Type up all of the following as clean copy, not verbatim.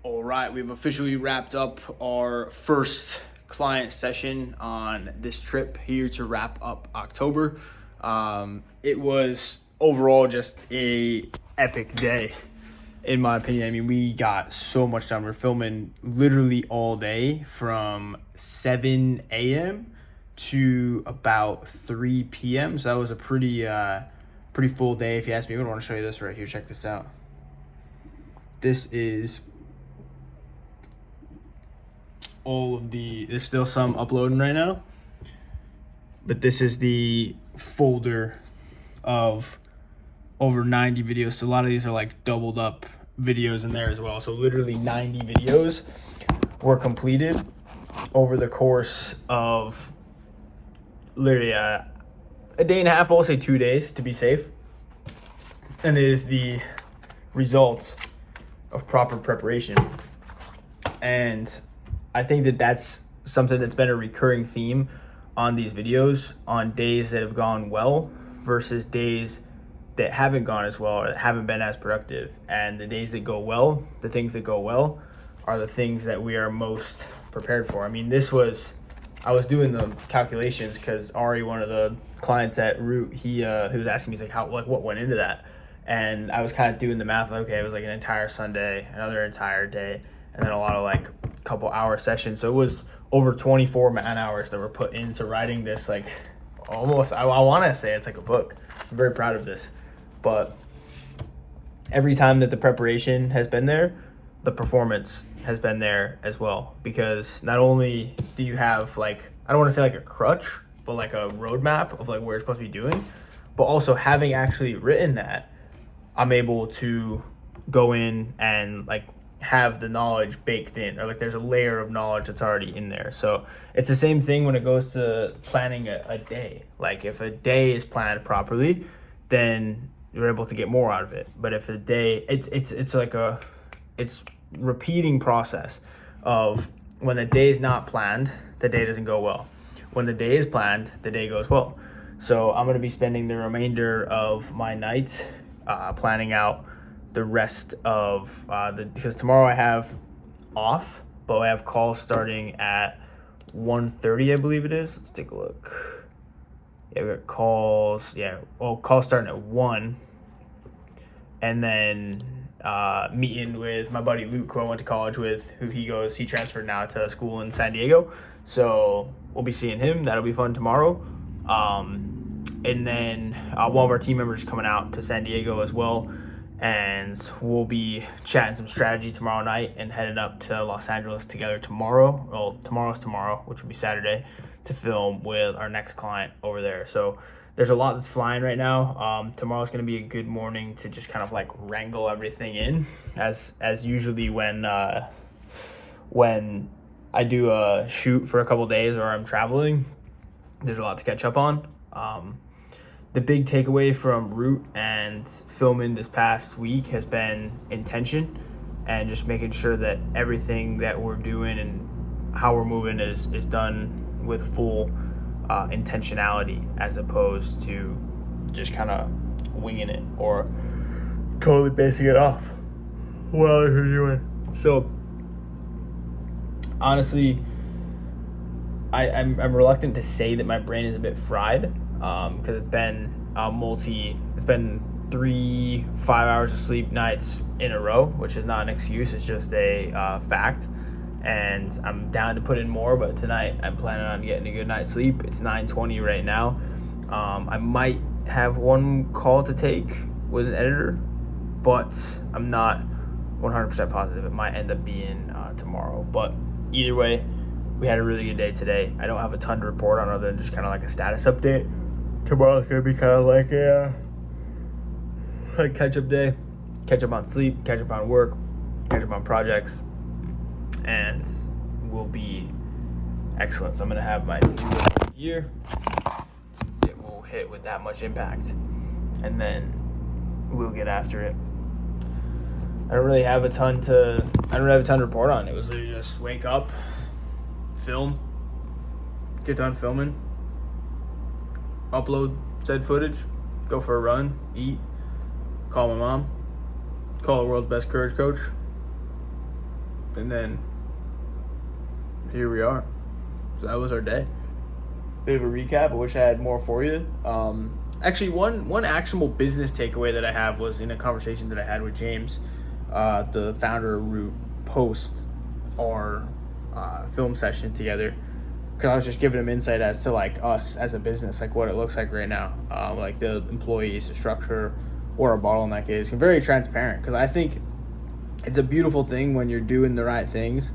All right, we've officially wrapped up our first client session on this trip here to wrap up October. It was overall just a epic day, in my opinion. I mean, we got so much done. We're filming literally all day from 7 a.m. to about 3 p.m. So that was a pretty full day, if you ask me. I want to show you this right here. Check this out. This is there's still some uploading right now, but this is the folder of over 90 videos. So a lot of these are like doubled up videos in there as well. So literally 90 videos were completed over the course of literally a day and a half, but we'll say 2 days to be safe. And it is the result of proper preparation. And I think that that's something that's been a recurring theme on these videos, on days that have gone well versus days that haven't gone as well or that haven't been as productive. And the days that go well, the things that go well, are the things that we are most prepared for. I mean, I was doing the calculations because Ari, one of the clients at Root, he was asking me, he's like, what went into that? And I was kind of doing the math, like, okay, it was like an entire Sunday, another entire day, and then a lot of like couple hour sessions. So it was over 24 man hours that were put into writing this, like almost, I want to say it's like a book. I'm very proud of this. But every time that the preparation has been there, the performance has been there as well. Because not only do you have like, I don't want to say like a crutch, but like a roadmap of like where it's supposed to be doing, but also having actually written that, I'm able to go in and like have the knowledge baked in, or like there's a layer of knowledge that's already in there. So it's the same thing when it goes to planning a day. Like if a day is planned properly, then you're able to get more out of it. But if a day, it's like it's repeating process of when the day is not planned, the day doesn't go well. When the day is planned, the day goes well. So I'm going to be spending the remainder of my night planning out the rest of because tomorrow I have off, but I have calls starting at 1:30, I believe it is. Let's take a look. Yeah, we got calls. Calls starting at 1, and then meeting with my buddy Luke, who I went to college with, he transferred now to school in San Diego, so we'll be seeing him. That'll be fun tomorrow. And then one of our team members coming out to San Diego as well. And we'll be chatting some strategy tomorrow night and heading up to Los Angeles together tomorrow. Well, tomorrow's tomorrow, which will be Saturday, to film with our next client over there. So there's a lot that's flying right now. Tomorrow's going to be a good morning to just kind of like wrangle everything in, as usually when I do a shoot for a couple days or I'm traveling, there's a lot to catch up on. The big takeaway from Root and filming this past week has been intention, and just making sure that everything that we're doing and how we're moving is done with full intentionality, as opposed to just kind of winging it or totally basing it off what others are doing. So honestly, I'm reluctant to say that my brain is a bit fried, because it's been 3 5 hours of sleep nights in a row, which is not an excuse, it's just a fact. And I'm down to put in more, but tonight I'm planning on getting a good night's sleep. It's 9:20 right now. I might have one call to take with an editor, but I'm not 100% positive. It might end up being tomorrow. But either way, we had a really good day today. I don't have a ton to report on other than just kind of like a status update. Tomorrow's going to be kind of like a catch-up day. Catch up on sleep, catch up on work, catch up on projects, and will be excellent. So I'm going to have my year. It will hit with that much impact, and then we'll get after it. I don't really have a ton to report on. It was literally just wake up, film, get done filming, upload said footage, go for a run, eat, call my mom, call the world's best courage coach, And then here we are. So that was our day. Bit of a recap. I wish I had more for you. Actually, one actionable business takeaway that I have was in a conversation that I had with James, the founder of Root, post our film session together, because I was just giving him insight as to like us as a business, like what it looks like right now, like the employees, the structure, what our bottleneck is, and very transparent. Because I think it's a beautiful thing when you're doing the right things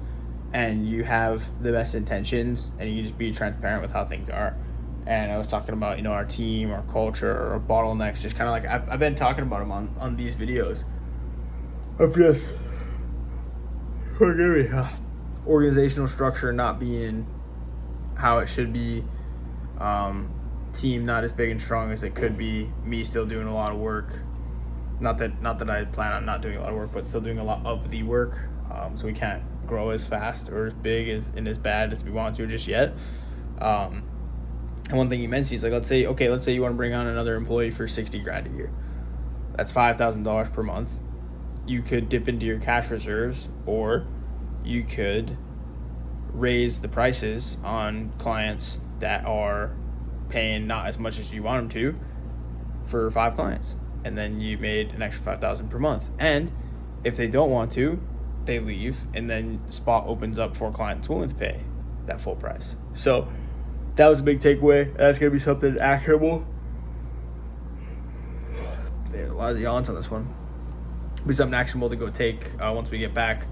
and you have the best intentions and you just be transparent with how things are. And I was talking about, our team, our culture, our bottlenecks, just kind of like I've been talking about them on these videos. Of just, forgive me, organizational structure not being how it should be, team not as big and strong as it could be, me still doing a lot of work. Not that I plan on not doing a lot of work, but still doing a lot of the work. So we can't grow as fast or as big and as bad as we want to just yet. And one thing he mentioned is like, let's say you want to bring on another employee for $60,000 a year. That's $5,000 per month. You could dip into your cash reserves, or you could raise the prices on clients that are paying not as much as you want them to for 5 clients. And then you made an extra $5,000 per month. And if they don't want to, they leave, and then spot opens up for clients willing to pay that full price. So that was a big takeaway. That's gonna be something actionable. Man, a lot of yawns on this one. It'll be something actionable to go take once we get back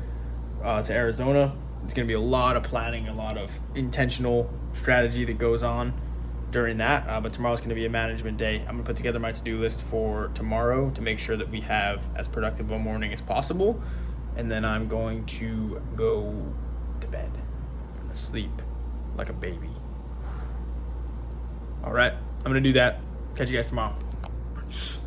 to Arizona. There's gonna be a lot of planning, a lot of intentional strategy that goes on during that. But tomorrow's gonna be a management day. I'm gonna put together my to-do list for tomorrow to make sure that we have as productive a morning as possible. And then I'm going to go to bed, sleep like a baby. All right, I'm gonna do that. Catch you guys tomorrow. Peace.